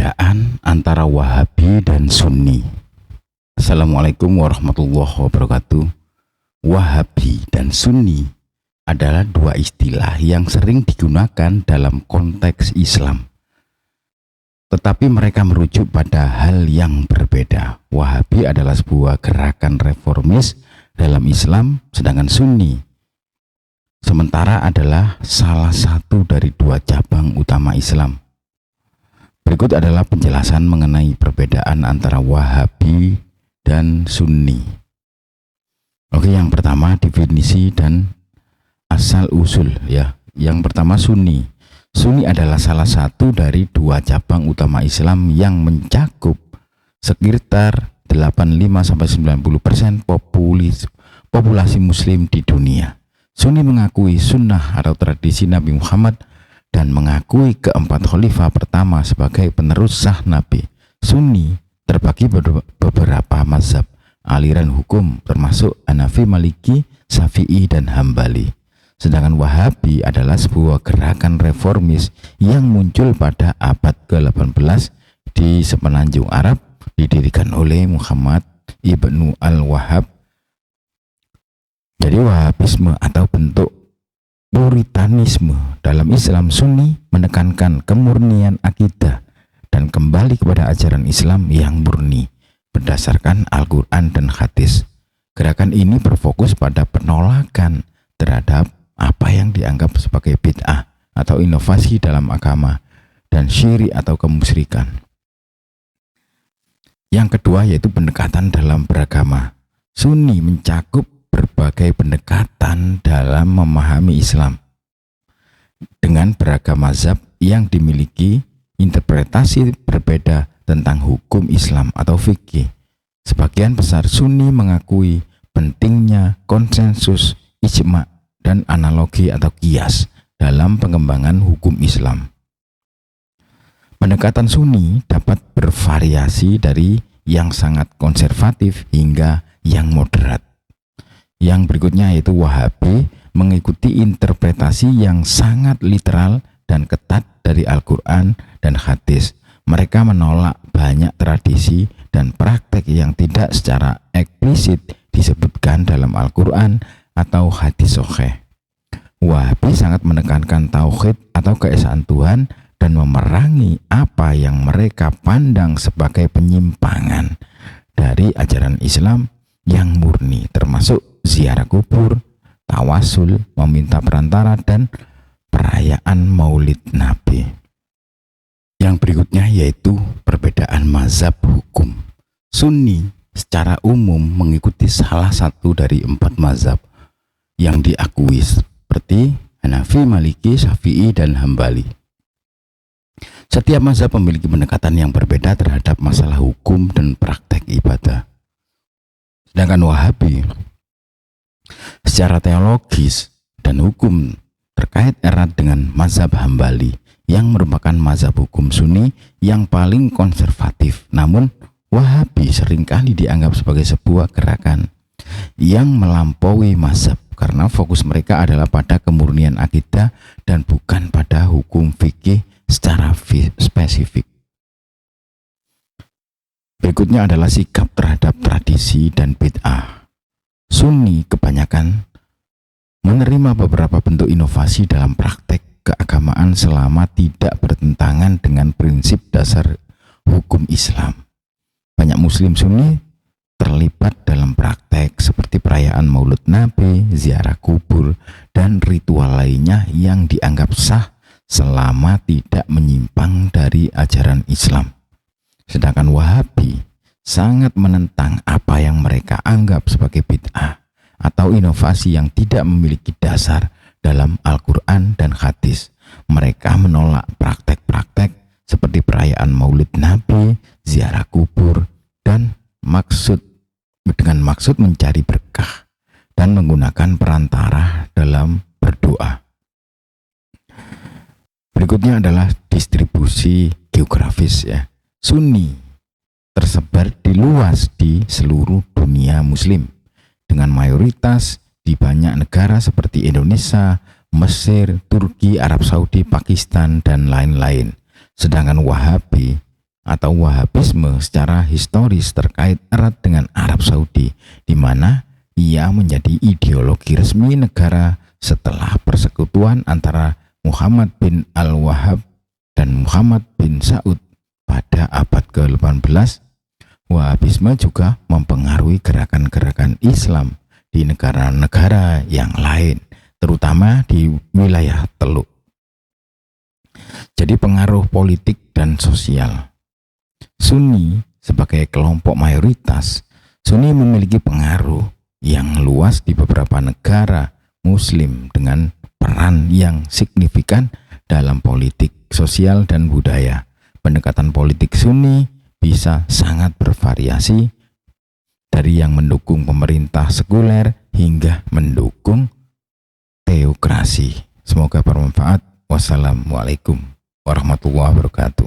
Perbedaan antara Wahabi dan Sunni. Assalamualaikum warahmatullahi wabarakatuh. Wahabi dan Sunni adalah dua istilah yang sering digunakan dalam konteks Islam, tetapi mereka merujuk pada hal yang berbeda. Wahabi adalah sebuah gerakan reformis dalam Islam, sedangkan Sunni sementara adalah salah satu dari dua cabang utama Islam. Berikut adalah penjelasan mengenai perbedaan antara Wahabi dan Sunni. Oke, yang pertama definisi dan asal usul ya. Yang pertama Sunni. Sunni adalah salah satu dari dua cabang utama Islam yang mencakup sekitar 85-90% populasi muslim di dunia. Sunni mengakui sunnah atau tradisi Nabi Muhammad dan mengakui keempat khalifah pertama sebagai penerus sah Nabi. Sunni terbagi beberapa mazhab aliran hukum termasuk Hanafi, Maliki, Syafi'i, dan Hambali. Sedangkan Wahabi adalah sebuah gerakan reformis yang muncul pada abad ke-18 di semenanjung Arab, didirikan oleh Muhammad Ibnu Al-Wahhab. Jadi Wahabisme atau bentuk Puritanisme dalam Islam. Sunni menekankan kemurnian akidah dan kembali kepada ajaran Islam yang murni berdasarkan Al-Quran dan hadis. Gerakan ini berfokus pada penolakan terhadap apa yang dianggap sebagai bid'ah atau inovasi dalam agama dan syirik atau kemusyrikan. Yang kedua yaitu pendekatan dalam beragama. Sunni mencakup berbagai pendekatan dalam memahami Islam dengan beragam mazhab yang dimiliki interpretasi berbeda tentang hukum Islam atau fikih. Sebagian besar Sunni mengakui pentingnya konsensus, ijma, dan analogi atau qiyas dalam pengembangan hukum Islam. Pendekatan Sunni dapat bervariasi dari yang sangat konservatif hingga yang moderat. Yang berikutnya yaitu Wahabi mengikuti interpretasi yang sangat literal dan ketat dari Al-Quran dan hadis. Mereka menolak banyak tradisi dan praktek yang tidak secara eksplisit disebutkan dalam Al-Quran atau hadis sahih. Wahabi sangat menekankan tauhid atau keesaan Tuhan dan memerangi apa yang mereka pandang sebagai penyimpangan dari ajaran Islam yang murni, termasuk ziarah kubur, tawasul, meminta perantara, dan perayaan Maulid Nabi. Yang berikutnya yaitu perbedaan mazhab hukum. Sunni secara umum mengikuti salah satu dari 4 mazhab yang diakui seperti Hanafi, Maliki, Syafi'i, dan Hambali. Setiap mazhab memiliki pendekatan yang berbeda terhadap masalah hukum dan praktek ibadah. Sedangkan Wahabi secara teologis dan hukum terkait erat dengan mazhab Hambali yang merupakan mazhab hukum Sunni yang paling konservatif. Namun Wahabi seringkali dianggap sebagai sebuah gerakan yang melampaui mazhab karena fokus mereka adalah pada kemurnian akidah dan bukan pada hukum fikih secara spesifik. Berikutnya adalah sikap terhadap tradisi dan bid'ah. Sunni kebanyakan menerima beberapa bentuk inovasi dalam praktek keagamaan selama tidak bertentangan dengan prinsip dasar hukum Islam. Banyak Muslim Sunni terlibat dalam praktek seperti perayaan Maulid Nabi, ziarah kubur, dan ritual lainnya yang dianggap sah selama tidak menyimpang dari ajaran Islam. Sedangkan Wahabi sangat menentang apa yang mereka anggap sebagai bid'ah atau inovasi yang tidak memiliki dasar dalam Al-Quran dan hadis. Mereka menolak praktek-praktek seperti perayaan Maulid Nabi, ziarah kubur, dan dengan maksud mencari berkah dan menggunakan perantara dalam berdoa. Berikutnya adalah distribusi geografis ya. Sunni tersebar luas di seluruh dunia muslim dengan mayoritas di banyak negara seperti Indonesia, Mesir, Turki, Arab Saudi, Pakistan, dan lain-lain. Sedangkan Wahabi atau Wahabisme secara historis terkait erat dengan Arab Saudi, di mana ia menjadi ideologi resmi negara setelah persekutuan antara Muhammad bin Al-Wahhab dan Muhammad bin Saud pada abad ke-18. Wahabisme juga mempengaruhi gerakan-gerakan Islam di negara-negara yang lain, terutama di wilayah Teluk. Jadi pengaruh politik dan sosial. Sunni sebagai kelompok mayoritas, Sunni memiliki pengaruh yang luas di beberapa negara Muslim dengan peran yang signifikan dalam politik, sosial, dan budaya. Pendekatan politik Sunni bisa sangat bervariasi dari yang mendukung pemerintah sekuler hingga mendukung teokrasi. Semoga bermanfaat. Wassalamualaikum warahmatullahi wabarakatuh.